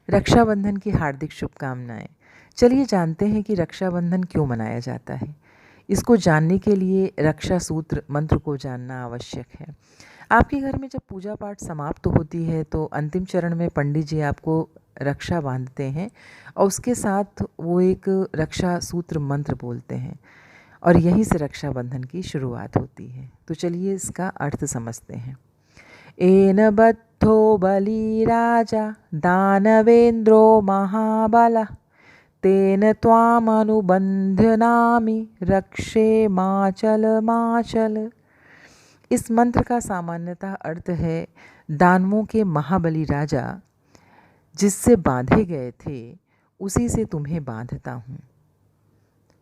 रक्षाबंधन की हार्दिक शुभकामनाएं। चलिए जानते हैं कि रक्षाबंधन क्यों मनाया जाता है। इसको जानने के लिए रक्षा सूत्र मंत्र को जानना आवश्यक है। आपके घर में जब पूजा पाठ समाप्त होती है तो अंतिम चरण में पंडित जी आपको रक्षा बांधते हैं और उसके साथ वो एक रक्षा सूत्र मंत्र बोलते हैं और यहीं से रक्षाबंधन की शुरुआत होती है। तो चलिए इसका अर्थ समझते हैं। एन बद्धो बलिराजा दानवेन्द्रो महाबलः तेन त्वामनुबन्धनामि रक्षे माचल माचल। इस मंत्र का सामान्यतः अर्थ है, दानवों के महाबली राजा जिससे बांधे गए थे उसी से तुम्हें बांधता हूँ।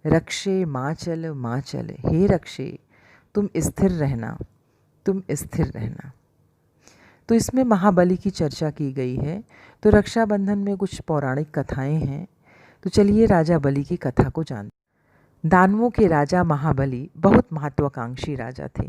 रक्षे माचल माचल, हे रक्षे तुम स्थिर रहना, तुम स्थिर रहना। तो इसमें महाबली की चर्चा की गई है। तो रक्षाबंधन में कुछ पौराणिक कथाएं हैं। तो चलिए राजा बलि की कथा को जानते। दानवों के राजा महाबली बहुत महत्वाकांक्षी राजा थे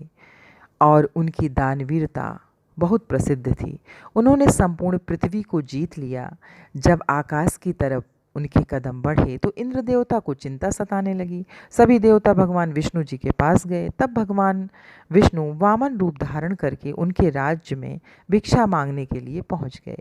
और उनकी दानवीरता बहुत प्रसिद्ध थी। उन्होंने संपूर्ण पृथ्वी को जीत लिया। जब आकाश की तरफ उनके कदम बढ़े तो इंद्र देवता को चिंता सताने लगी। सभी देवता भगवान विष्णु जी के पास गए। तब भगवान विष्णु वामन रूप धारण करके उनके राज्य में भिक्षा मांगने के लिए पहुंच गए।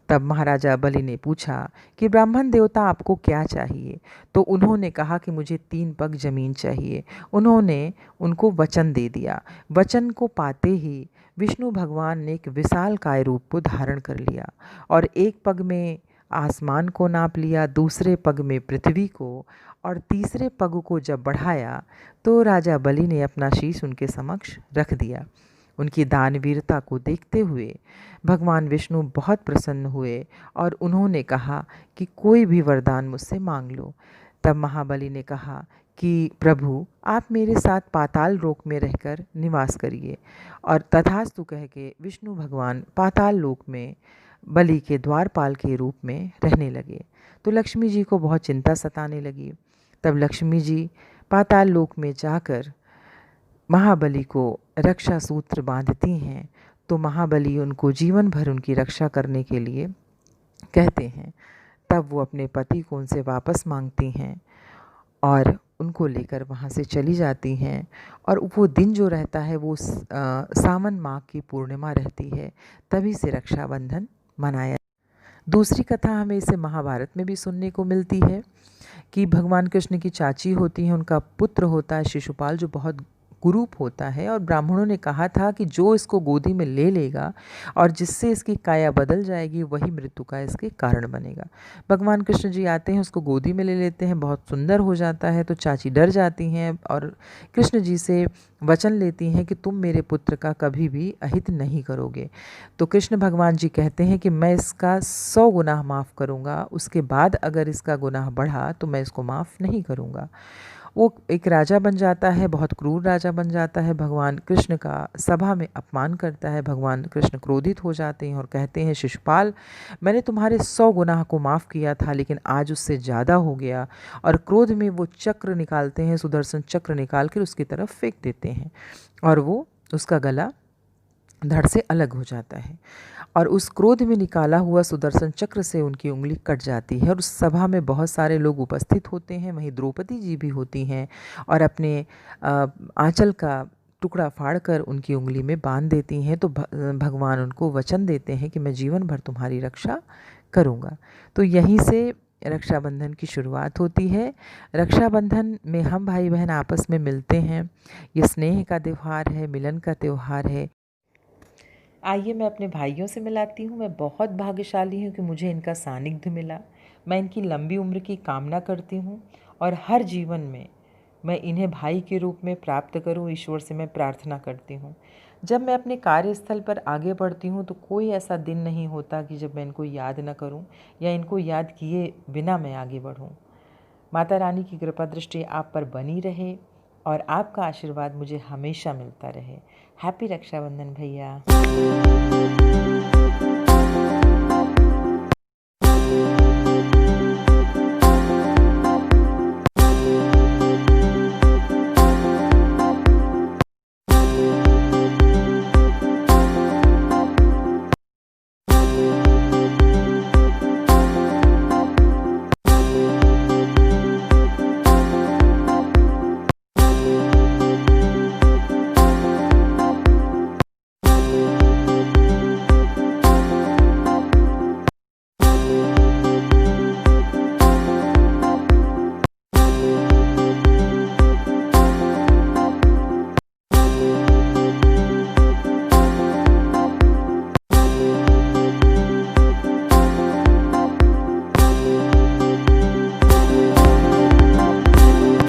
तब महाराजा बलि ने पूछा कि ब्राह्मण देवता आपको क्या चाहिए। तो उन्होंने कहा कि मुझे 3 पग जमीन चाहिए। उन्होंने उनको वचन दे दिया। वचन को पाते ही विष्णु भगवान ने एक विशालकाय रूप को धारण कर लिया और एक पग में आसमान को नाप लिया, दूसरे पग में पृथ्वी को और तीसरे पग को जब बढ़ाया तो राजा बलि ने अपना शीश उनके समक्ष रख दिया। उनकी दानवीरता को देखते हुए भगवान विष्णु बहुत प्रसन्न हुए और उन्होंने कहा कि कोई भी वरदान मुझसे मांग लो। तब महाबली ने कहा कि प्रभु आप मेरे साथ पाताल लोक में रहकर निवास करिए। और तथास्तु कह के विष्णु भगवान पाताल लोक में बलि के द्वारपाल के रूप में रहने लगे। तो लक्ष्मी जी को बहुत चिंता सताने लगी। तब लक्ष्मी जी पाताल लोक में जाकर महाबली को रक्षा सूत्र बांधती हैं। तो महाबली उनको जीवन भर उनकी रक्षा करने के लिए कहते हैं। तब वो अपने पति को उनसे वापस मांगती हैं और उनको लेकर वहाँ से चली जाती हैं। और वो दिन जो रहता है वो सावन माह की पूर्णिमा रहती है। तभी से रक्षाबंधन मनाया। दूसरी कथा हमें इसे महाभारत में भी सुनने को मिलती है कि भगवान कृष्ण की चाची होती हैं, उनका पुत्र होता है शिशुपाल जो बहुत कुरूप होता है और ब्राह्मणों ने कहा था कि जो इसको गोदी में ले लेगा और जिससे इसकी काया बदल जाएगी वही मृत्यु का इसके कारण बनेगा। भगवान कृष्ण जी आते हैं, उसको गोदी में ले लेते हैं, बहुत सुंदर हो जाता है। तो चाची डर जाती हैं और कृष्ण जी से वचन लेती हैं कि तुम मेरे पुत्र का कभी भी अहित नहीं करोगे। तो कृष्ण भगवान जी कहते हैं कि मैं इसका 100 गुनाह माफ़ करूँगा, उसके बाद अगर इसका गुनाह बढ़ा तो मैं इसको माफ़ नहीं करूँगा। वो एक राजा बन जाता है, बहुत क्रूर राजा बन जाता है। भगवान कृष्ण का सभा में अपमान करता है। भगवान कृष्ण क्रोधित हो जाते हैं और कहते हैं शिशुपाल मैंने तुम्हारे 100 गुनाह को माफ़ किया था लेकिन आज उससे ज़्यादा हो गया। और क्रोध में वो चक्र निकालते हैं, सुदर्शन चक्र निकाल कर उसकी तरफ फेंक देते हैं और वो उसका गला धड़ से अलग हो जाता है और उस क्रोध में निकाला हुआ सुदर्शन चक्र से उनकी उंगली कट जाती है। और उस सभा में बहुत सारे लोग उपस्थित होते हैं, वहीं द्रौपदी जी भी होती हैं और अपने आंचल का टुकड़ा फाड़कर उनकी उंगली में बांध देती हैं। तो भगवान उनको वचन देते हैं कि मैं जीवन भर तुम्हारी रक्षा करूँगा। तो यहीं से रक्षाबंधन की शुरुआत होती है। रक्षाबंधन में हम भाई बहन आपस में मिलते हैं। ये स्नेह का त्यौहार है, मिलन का त्यौहार है। आइए मैं अपने भाइयों से मिलाती हूँ। मैं बहुत भाग्यशाली हूँ कि मुझे इनका सानिध्य मिला। मैं इनकी लंबी उम्र की कामना करती हूँ और हर जीवन में मैं इन्हें भाई के रूप में प्राप्त करूँ, ईश्वर से मैं प्रार्थना करती हूँ। जब मैं अपने कार्यस्थल पर आगे बढ़ती हूँ तो कोई ऐसा दिन नहीं होता कि जब मैं इनको याद न करूँ या इनको याद किए बिना मैं आगे बढ़ूँ। माता रानी की कृपा दृष्टि आप पर बनी रहे और आपका आशीर्वाद मुझे हमेशा मिलता रहे। हैप्पी रक्षाबंधन भैया।